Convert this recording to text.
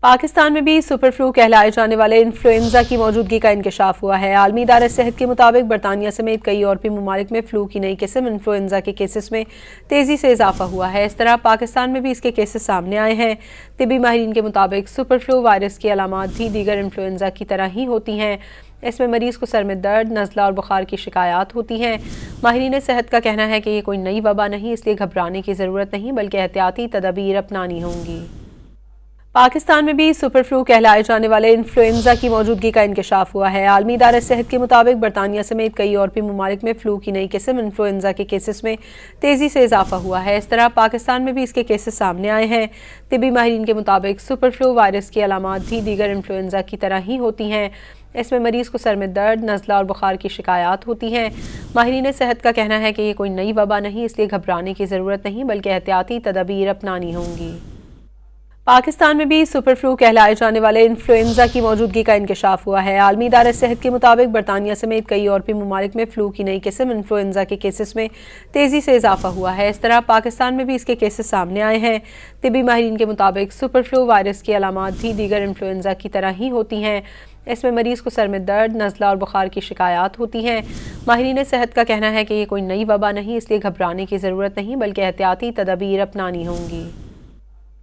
पाकिस्तान में भी super flu कहलाए जाने वाले इन्फ्लुएंजा की मौजूदगी का इंकशाफ हुआ है। आलमी इदारे सेहत के मुताबिक बरतानिया समेत कई और भी ममालिक में फ्लू की नई किस्म इन्फ्लुएंजा के केसेस में तेज़ी से इजाफा हुआ है। इस तरह पाकिस्तान में भी इसके केसेस सामने आए हैं। तिबी माहिरीन के मुताबिक सुपर फ्लू वायरस की अलामात भी दीगर इन्फ्लुएंजा की तरह ही होती हैं। इसमें मरीज़ को सर में दर्द, नज़ला और बुखार की शिकायत होती हैं। माहिरीन सेहत का कहना है कि ये कोई नई वबा नहीं, इसलिए घबराने की ज़रूरत नहीं बल्कि एहतियाती तदाबीर अपनानी होंगी। पाकिस्तान में भी सुपर फ्लू कहलाए जाने वाले इन्फ्लुएंजा की मौजूदगी का इंकशाफ हुआ है। आलमी इदारे सेहत के मुताबिक बरतानिया समेत कई और भी ममालिक में फ्लू की नई किस्म इन्फ्लुएंजा के केसेस में तेज़ी से इजाफा हुआ है। इस तरह पाकिस्तान में भी इसके केसेस सामने आए हैं। तिबी माहिरीन के मुताबिक सुपर फ्लू वायरस की अलामात भी दीगर इन्फ्लुएंजा की तरह ही होती हैं। इसमें मरीज़ को सर में दर्द, नज़ला और बुखार की शिकायत होती हैं। माहिरीन सेहत का कहना है कि ये कोई नई वबा नहीं, इसलिए घबराने की ज़रूरत नहीं बल्कि एहतियाती तदाबीर अपनानी होंगी। पाकिस्तान में भी सुपर फ्लू कहलाए जाने वाले इन्फ्लुएंजा की मौजूदगी का इंकशाफ हुआ है। आलमी इदारे सेहत के मुताबिक बरतानिया समेत कई और भी ममालिक में फ्लू की नई किस्म इन्फ्लुएंजा के केसेस में तेज़ी से इजाफा हुआ है। इस तरह पाकिस्तान में भी इसके केसेस सामने आए हैं। तिबी माहिरीन के मुताबिक सुपर फ्लू वायरस की अलामात भी दीगर इन्फ्लुएंजा की तरह ही होती हैं। इसमें मरीज़ को सर में दर्द, नज़ला और बुखार की शिकायत होती हैं। माहिरीन सेहत का कहना है कि ये कोई नई वबा नहीं, इसलिए घबराने की ज़रूरत नहीं बल्कि एहतियाती तदाबीर अपनानी होंगी।